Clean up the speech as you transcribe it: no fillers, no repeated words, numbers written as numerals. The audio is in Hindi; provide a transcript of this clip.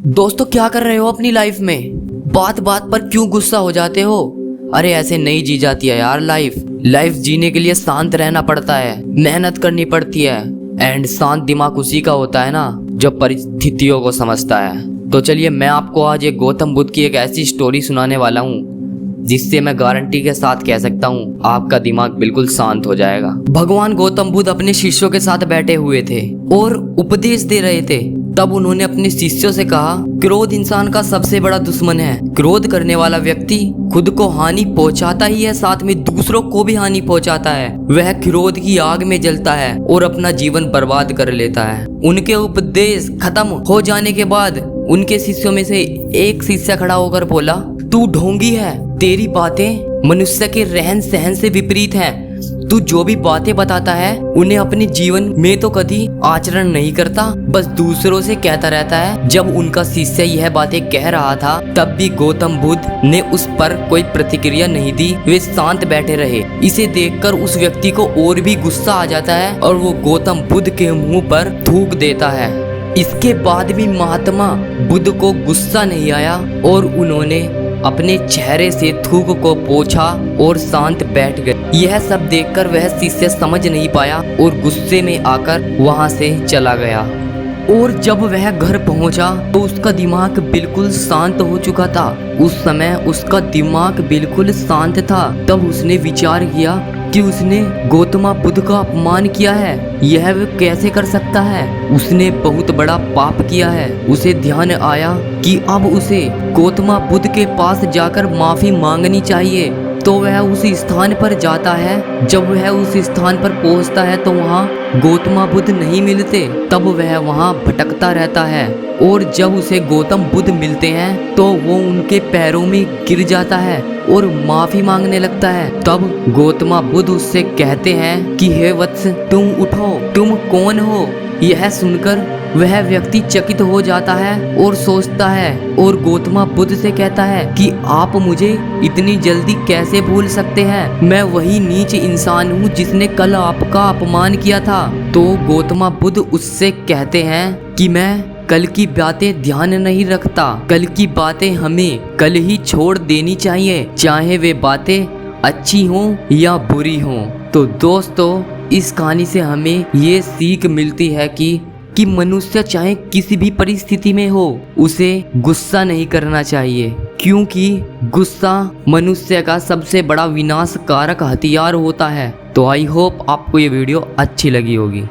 दोस्तों क्या कर रहे हो अपनी लाइफ में? बात बात पर क्यों गुस्सा हो जाते हो? अरे ऐसे नहीं जी जाती है यार लाइफ जीने के लिए शांत रहना पड़ता है, मेहनत करनी पड़ती है। एंड शांत दिमाग उसी का होता है ना जो परिस्थितियों को समझता है। तो चलिए मैं आपको आज एक गौतम बुद्ध की एक ऐसी स्टोरी सुनाने वाला हूँ जिससे मैं गारंटी के साथ कह सकता हूँ आपका दिमाग बिल्कुल शांत हो जाएगा। भगवान गौतम बुद्ध अपने शिष्यों के साथ बैठे हुए थे और उपदेश दे रहे थे। तब उन्होंने अपने शिष्यों से कहा, क्रोध इंसान का सबसे बड़ा दुश्मन है। क्रोध करने वाला व्यक्ति खुद को हानि पहुंचाता ही है, साथ में दूसरों को भी हानि पहुंचाता है। वह क्रोध की आग में जलता है और अपना जीवन बर्बाद कर लेता है। उनके उपदेश खत्म हो जाने के बाद उनके शिष्यों में से एक शिष्य खड़ा होकर बोला, तू ढोंगी है, तेरी बातें मनुष्य के रहन सहन से विपरीत हैं। तू जो भी बातें बताता है उन्हें अपने जीवन में तो कभी आचरण नहीं करता, बस दूसरों से कहता रहता है। जब उनका शिष्य यह बातें कह रहा था तब भी गौतम बुद्ध ने उस पर कोई प्रतिक्रिया नहीं दी, वे शांत बैठे रहे। इसे देखकर उस व्यक्ति को और भी गुस्सा आ जाता है और वो गौतम बुद्ध के मुंह पर थूक देता है। इसके बाद भी महात्मा बुद्ध को गुस्सा नहीं आया और उन्होंने अपने चेहरे से थूक को पोंछा और शांत बैठ गए। यह सब देखकर वह शिष्य समझ नहीं पाया और गुस्से में आकर वहां से चला गया। और जब वह घर पहुंचा तो उसका दिमाग बिल्कुल शांत हो चुका था। उस समय उसका दिमाग बिल्कुल शांत था। तब उसने विचार किया कि उसने गौतम बुद्ध का अपमान किया है, यह वह कैसे कर सकता है? उसने बहुत बड़ा पाप किया है। उसे ध्यान आया कि अब उसे गौतम बुद्ध के पास जाकर माफी मांगनी चाहिए। तो वह उस स्थान पर जाता है। जब वह उस स्थान पर पहुंचता है तो वहाँ गौतम बुद्ध नहीं मिलते। तब वह वहाँ भटकता रहता है और जब उसे गौतम बुद्ध मिलते हैं तो वो उनके पैरों में गिर जाता है और माफी मांगने लगता है। तब गौतम बुद्ध उससे कहते हैं कि हे वत्स, तुम उठो, तुम कौन हो? यह सुनकर वह व्यक्ति चकित हो जाता है और सोचता है और गौतम बुद्ध से कहता है कि आप मुझे इतनी जल्दी कैसे भूल सकते हैं? मैं वही नीच इंसान हूँ जिसने कल आपका अपमान किया था। तो गौतम बुद्ध उससे कहते हैं कि मैं कल की बातें ध्यान नहीं रखता। कल की बातें हमें कल ही छोड़ देनी चाहिए, चाहे वे बातें अच्छी हों या बुरी हों। तो दोस्तों इस कहानी से हमें ये सीख मिलती है कि मनुष्य चाहे किसी भी परिस्थिति में हो उसे गुस्सा नहीं करना चाहिए, क्योंकि गुस्सा मनुष्य का सबसे बड़ा विनाशकारक हथियार होता है। तो आई होप आपको ये वीडियो अच्छी लगी होगी।